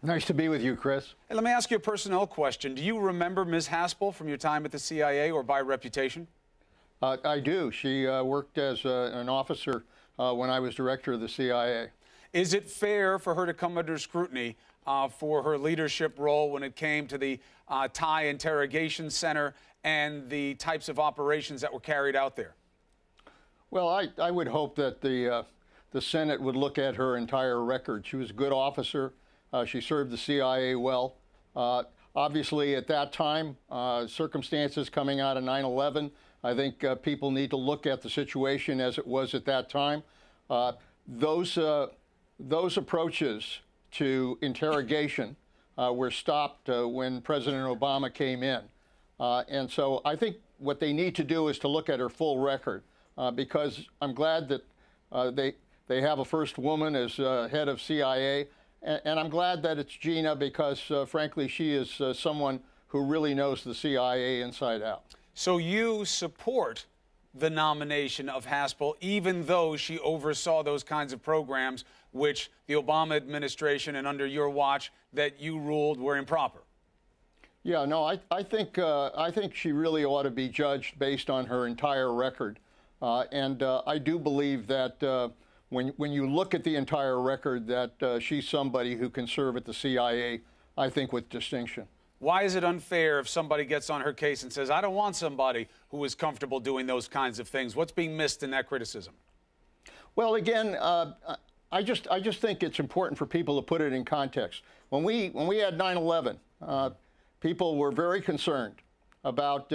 Nice to be with you, Chris. Hey, let me ask you a personnel question. Do you remember Ms. Haspel from your time at the CIA or by reputation? I do. She worked as an officer when I was director of the CIA. Is it fair for her to come under scrutiny for her leadership role when it came to the Thai interrogation center and the types of operations that were carried out there? Well, I would hope that the Senate would look at her entire record. She was a good officer. She served the CIA well. Obviously, at that time, circumstances coming out of 9/11, I think people need to look at the situation as it was at that time. Those approaches to interrogation were stopped when President Obama came in. And so I think what they need to do is to look at her full record, because I'm glad that they have a first woman as head of CIA. And I'm glad that it's Gina because, frankly, she is someone who really knows the CIA inside out. So you support the nomination of Haspel, even though she oversaw those kinds of programs which the Obama administration and under your watch that you ruled were improper? Yeah, no, I think she really ought to be judged based on her entire record. And I do believe that when you look at the entire record, that she's somebody who can serve at the CIA, I think, with distinction. Why is it unfair if somebody gets on her case and says, I don't want somebody who is comfortable doing those kinds of things? What's being missed in that criticism? Well, again, I just think it's important for people to put it in context. When we had 9/11, people were very concerned about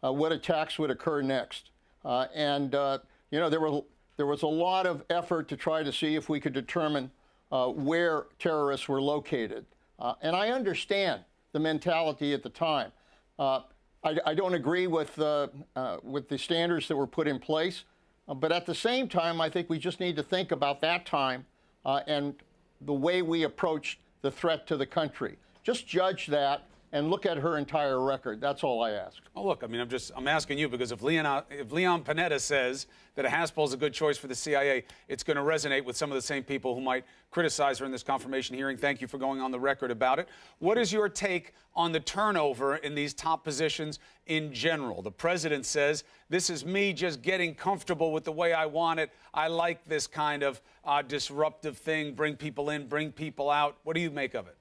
what attacks would occur next. You know, there was a lot of effort to try to see if we could determine where terrorists were located. And I understand the mentality at the time. I don't agree with the standards that were put in place. But at the same time, I think we just need to think about that time and the way we approached the threat to the country. Just judge that and look at her entire record. That's all I ask. Oh, look, I mean, I'm asking you because if Leon Panetta says that a Haspel is a good choice for the CIA, it's going to resonate with some of the same people who might criticize her in this confirmation hearing. Thank you for going on the record about it. What is your take on the turnover in these top positions in general? The president says, this is me just getting comfortable with the way I want it. I like this kind of disruptive thing, bring people in, bring people out. What do you make of it?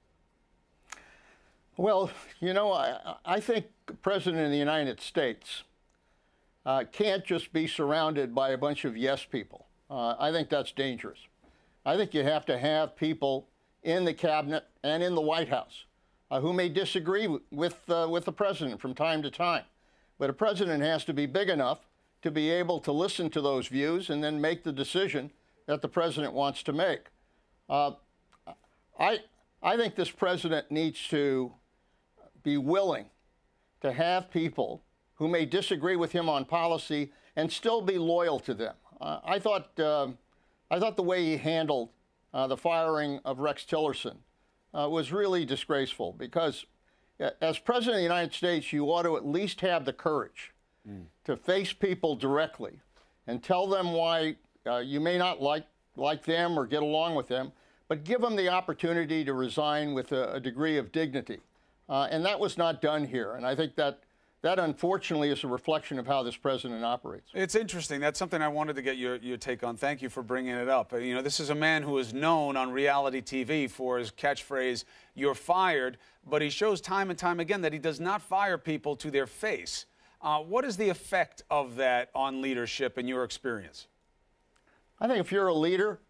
Well, you know, I think the President of the United States can't just be surrounded by a bunch of yes people. I think that's dangerous. I think you have to have people in the cabinet and in the White House who may disagree with the president from time to time. But a president has to be big enough to be able to listen to those views and then make the decision that the president wants to make. I think this president needs to be willing to have people who may disagree with him on policy and still be loyal to them. I thought the way he handled the firing of Rex Tillerson was really disgraceful, because as President of the United States, you ought to at least have the courage to face people directly and tell them why you may not like them or get along with them, but give them the opportunity to resign with a degree of dignity. And that was not done here. And I think that unfortunately is a reflection of how this president operates. It's interesting. That's something I wanted to get your take on. Thank you for bringing it up. You know, this is a man who is known on reality TV for his catchphrase, "You're fired," but he shows time and time again that he does not fire people to their face. What is the effect of that on leadership in your experience? I think if you're a leader,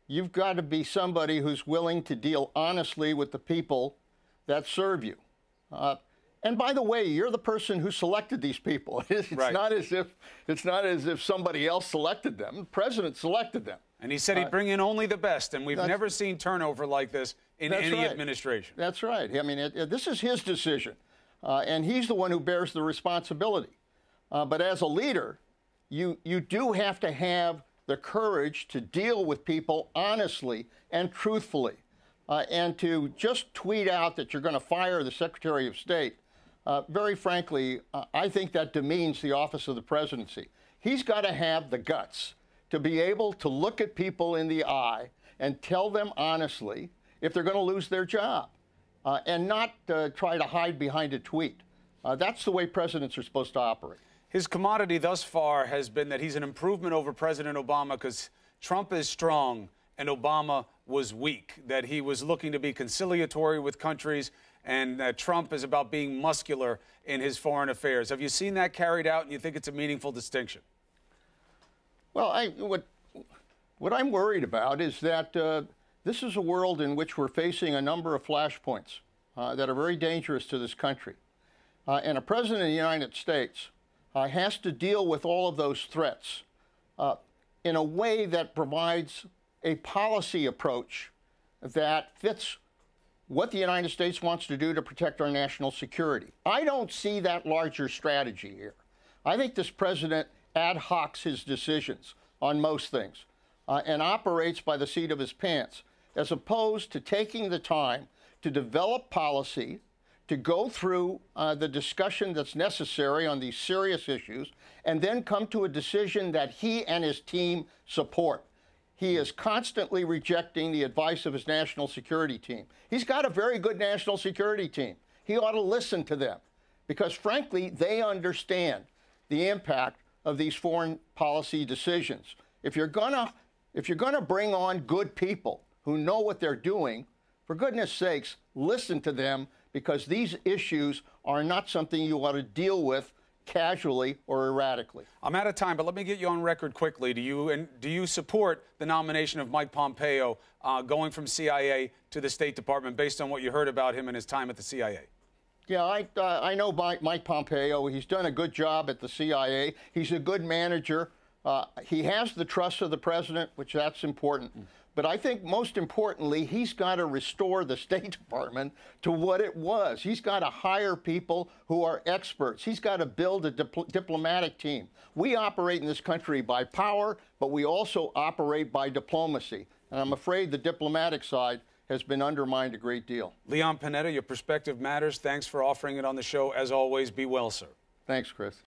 you've got to be somebody who's willing to deal honestly with the people that serve you. And by the way, you're the person who selected these people. It's right. not as if somebody else selected them. The president selected them. And he said he'd bring in only the best, and we've never seen turnover like this in any administration. That's right. I mean, this is his decision, and he's the one who bears the responsibility. But as a leader, you do have to have the courage to deal with people honestly and truthfully. And to just tweet out that you're going to fire the Secretary of State, very frankly, I think that demeans the office of the presidency. He's got to have the guts to be able to look at people in the eye and tell them honestly if they're going to lose their job, and not try to hide behind a tweet. That's the way presidents are supposed to operate. His commodity thus far has been that he's an improvement over President Obama because Trump is strong and Obama was weak, that he was looking to be conciliatory with countries, and that Trump is about being muscular in his foreign affairs. Have you seen that carried out, and you think it's a meaningful distinction? Well, what I'm worried about is that this is a world in which we're facing a number of flashpoints that are very dangerous to this country. And a president of the United States has to deal with all of those threats in a way that provides a policy approach that fits what the United States wants to do to protect our national security. I don't see that larger strategy here. I think this president ad hocs his decisions on most things and operates by the seat of his pants, as opposed to taking the time to develop policy, to go through the discussion that's necessary on these serious issues, and then come to a decision that he and his team support. He is constantly rejecting the advice of his national security team. He's got a very good national security team. He ought to listen to them because, frankly, they understand the impact of these foreign policy decisions. If you're gonna bring on good people who know what they're doing, for goodness sakes, listen to them, because these issues are not something you ought to deal with casually or erratically. I'm out of time, but let me get you on record quickly. Do you support the nomination of Mike Pompeo going from CIA to the State Department based on what you heard about him and his time at the CIA? Yeah, I know Mike Pompeo. He's done a good job at the CIA. He's a good manager. He has the trust of the president, which that's important. But I think most importantly, he's got to restore the State Department to what it was. He's got to hire people who are experts. He's got to build a diplomatic team. We operate in this country by power, but we also operate by diplomacy. And I'm afraid the diplomatic side has been undermined a great deal. Leon Panetta, your perspective matters. Thanks for offering it on the show. As always, be well, sir. Thanks, Chris.